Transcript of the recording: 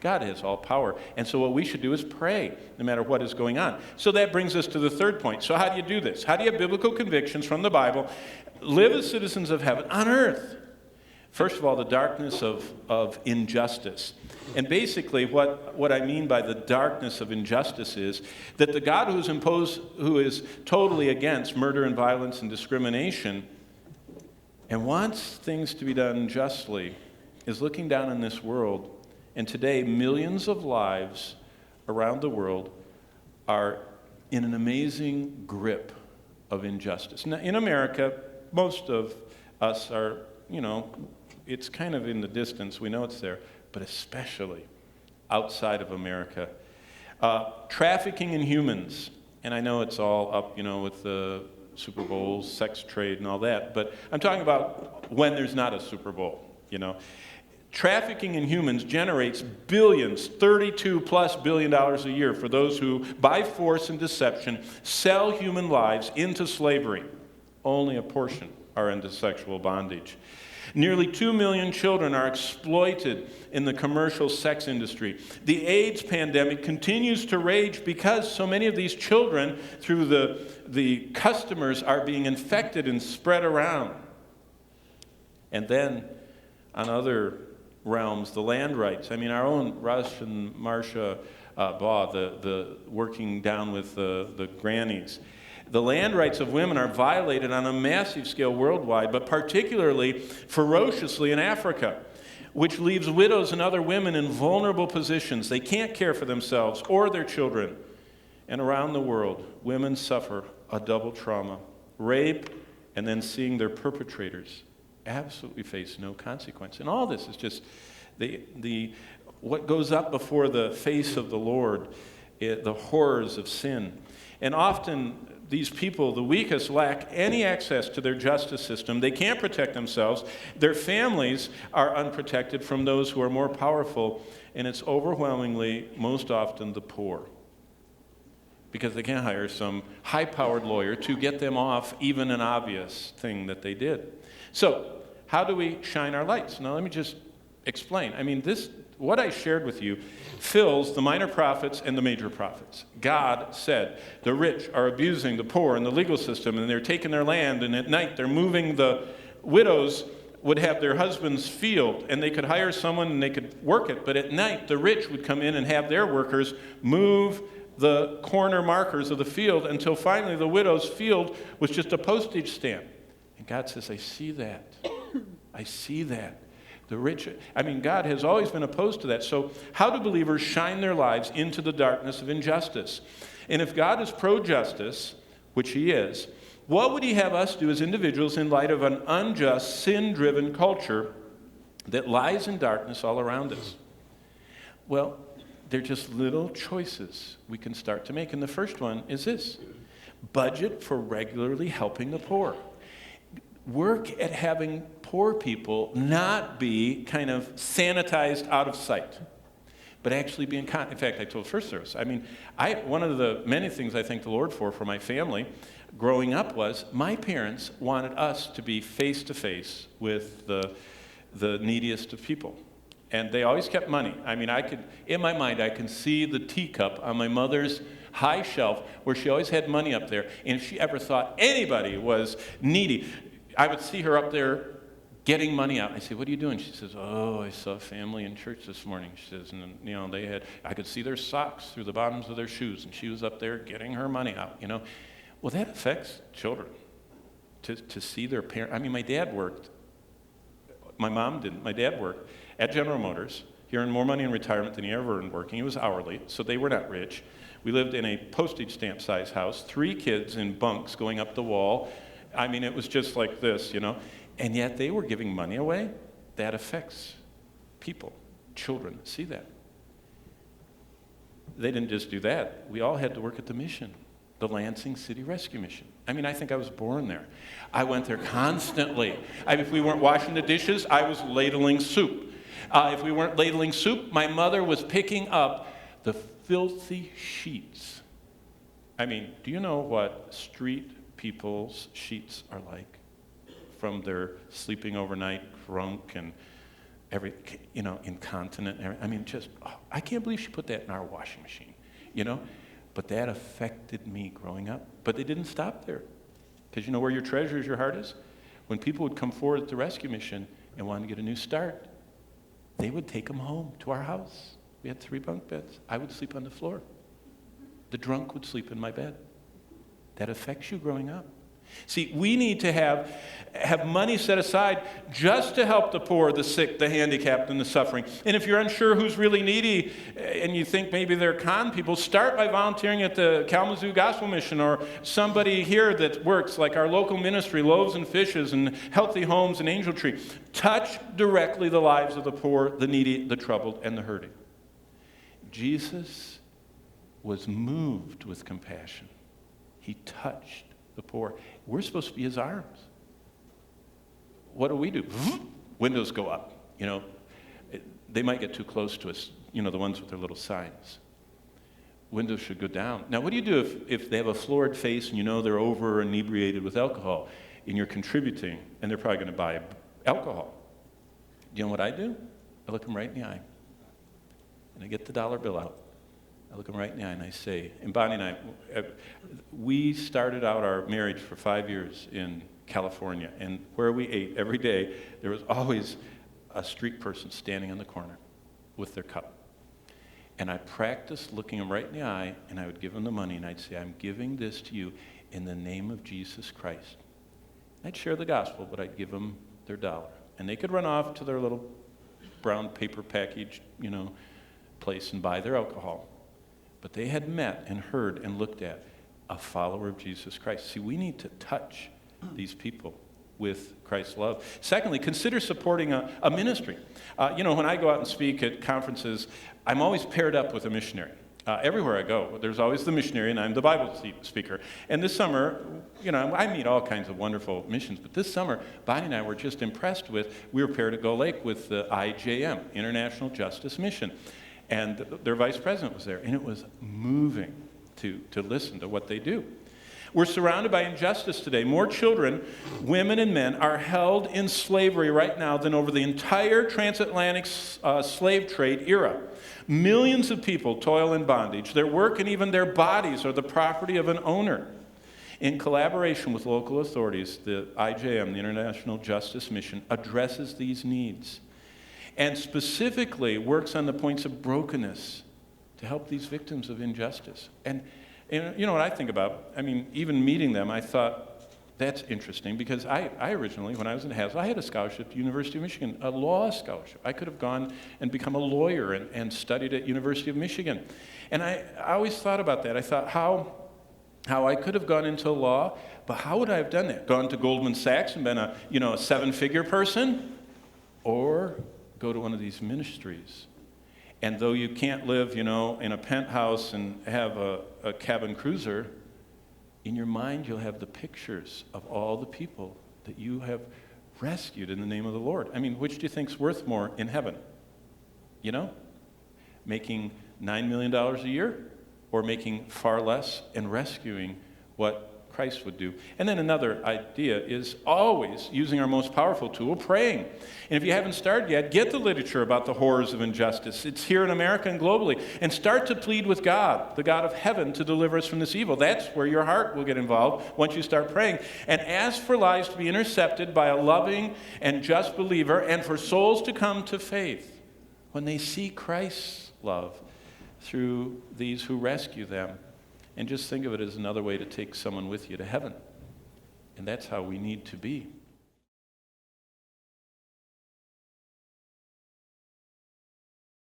God has all power. And so what we should do is pray, no matter what is going on. So that brings us to the third point. So how do you do this? How do you have biblical convictions from the Bible? Live as citizens of heaven on earth. First of all, the darkness of injustice. And basically what I mean by the darkness of injustice is that the God who is totally against murder and violence and discrimination and wants things to be done justly is looking down on this world. And today, millions of lives around the world are in an amazing grip of injustice. Now, in America, most of us are, it's kind of in the distance. We know it's there. But especially outside of America. Trafficking in humans. And I know it's all up, with the Super Bowls, sex trade, and all that. But I'm talking about when there's not a Super Bowl, Trafficking in humans generates billions, $32+ billion a year for those who, by force and deception, sell human lives into slavery. Only a portion are into sexual bondage. Nearly 2 million children are exploited in the commercial sex industry. The AIDS pandemic continues to rage because so many of these children, through the customers, are being infected and spread around. And then, on other realms, the land rights. Our own Rush and Marcia Baugh, the working down with the grannies. The land rights of women are violated on a massive scale worldwide, but particularly ferociously in Africa, which leaves widows and other women in vulnerable positions. They can't care for themselves or their children. And around the world, women suffer a double trauma: rape, and then seeing their perpetrators absolutely face no consequence. And all this is just what goes up before the face of the Lord, the horrors of sin. And often these people, the weakest, lack any access to their justice system. They can't protect themselves. Their families are unprotected from those who are more powerful, and it's overwhelmingly, most often, the poor, because they can't hire some high-powered lawyer to get them off even an obvious thing that they did. So, how do we shine our lights? Now, let me just explain. What I shared with you fills the minor prophets and the major prophets. God said the rich are abusing the poor in the legal system, and they're taking their land, and at night they're moving. The widows would have their husband's field, and they could hire someone and they could work it, but at night the rich would come in and have their workers move the corner markers of the field until finally the widow's field was just a postage stamp. And God says, I see that. I see that. The rich, God has always been opposed to that. So how do believers shine their lives into the darkness of injustice? And if God is pro-justice, which he is, what would he have us do as individuals in light of an unjust, sin-driven culture that lies in darkness all around us? Well, they're just little choices we can start to make. And the first one is this: budget for regularly helping the poor. Work at having poor people not be kind of sanitized out of sight, but actually be in fact, I told first service, one of the many things I thank the Lord for my family growing up was my parents wanted us to be face-to-face with the neediest of people. And they always kept money. In my mind, I can see the teacup on my mother's high shelf where she always had money up there. And if she ever thought anybody was needy, I would see her up there getting money out. I say, what are you doing? She says, I saw a family in church this morning. She says, and I could see their socks through the bottoms of their shoes, and she was up there getting her money out, Well, that affects children, to see their parents. My dad worked. My mom didn't. My dad worked at General Motors. He earned more money in retirement than he ever earned working. He was hourly, so they were not rich. We lived in a postage stamp size house, 3 kids in bunks going up the wall. It was just like this, And yet they were giving money away. That affects people, children. See that? They didn't just do that. We all had to work at the mission, the Lansing City Rescue Mission. I think I was born there. I went there constantly. If we weren't washing the dishes, I was ladling soup. If we weren't ladling soup, my mother was picking up the filthy sheets. Do you know what street people's sheets are like? From their sleeping overnight drunk and incontinent. I mean, I can't believe she put that in our washing machine, But that affected me growing up. But they didn't stop there. Because you know where your treasure is, your heart is? When people would come forward at the rescue mission and want to get a new start, they would take them home to our house. We had 3 bunk beds. I would sleep on the floor. The drunk would sleep in my bed. That affects you growing up. See, we need to have money set aside just to help the poor, the sick, the handicapped, and the suffering. And if you're unsure who's really needy and you think maybe they're con people, start by volunteering at the Kalamazoo Gospel Mission or somebody here that works, like our local ministry, Loaves and Fishes and Healthy Homes and Angel Tree. Touch directly the lives of the poor, the needy, the troubled, and the hurting. Jesus was moved with compassion. He touched the poor. We're supposed to be his arms. What do? Windows go up. They might get too close to us, the ones with their little signs. Windows should go down. Now, what do you do if they have a florid face and they're over inebriated with alcohol and you're contributing and they're probably going to buy alcohol? Do you know what I do? I look them right in the eye. And I get the dollar bill out. I look them right in the eye and I say, and Bonnie and I, we started out our marriage for 5 years in California, and where we ate every day, there was always a street person standing on the corner with their cup. And I practiced looking them right in the eye, and I would give them the money, and I'd say, I'm giving this to you in the name of Jesus Christ. I'd share the gospel, but I'd give them their dollar. And they could run off to their little brown paper package, place and buy their alcohol. But they had met and heard and looked at a follower of Jesus Christ. See, we need to touch these people with Christ's love. Secondly, consider supporting a ministry. When I go out and speak at conferences, I'm always paired up with a missionary. Everywhere I go, there's always the missionary, and I'm the Bible speaker. And this summer, I meet all kinds of wonderful missions, but this summer, Bonnie and I were just impressed we were paired at Gull Lake with the IJM, International Justice Mission. And their vice president was there, and it was moving to listen to what they do. We're surrounded by injustice today. More children, women and men, are held in slavery right now than over the entire transatlantic slave trade era. Millions of people toil in bondage. Their work and even their bodies are the property of an owner. In collaboration with local authorities, the IJM, the International Justice Mission, addresses these needs and specifically works on the points of brokenness to help these victims of injustice. And you know what I think about? Even meeting them, I thought, that's interesting, because I originally, when I was in Hasle, I had a scholarship at University of Michigan, a law scholarship. I could have gone and become a lawyer and studied at University of Michigan. And I always thought about that. I thought how I could have gone into law, but how would I have done that? Gone to Goldman Sachs and been a 7-figure person? Or go to one of these ministries. And though you can't live, in a penthouse and have a cabin cruiser, in your mind you'll have the pictures of all the people that you have rescued in the name of the Lord. Which do you think's worth more in heaven? Making $9 million a year, or making far less and rescuing what Christ would do? And then another idea is always using our most powerful tool, praying. And if you haven't started yet, get the literature about the horrors of injustice. It's here in America and globally. And start to plead with God, the God of heaven, to deliver us from this evil. That's where your heart will get involved once you start praying. And ask for lives to be intercepted by a loving and just believer, and for souls to come to faith when they see Christ's love through these who rescue them. And just think of it as another way to take someone with you to heaven. And that's how we need to be.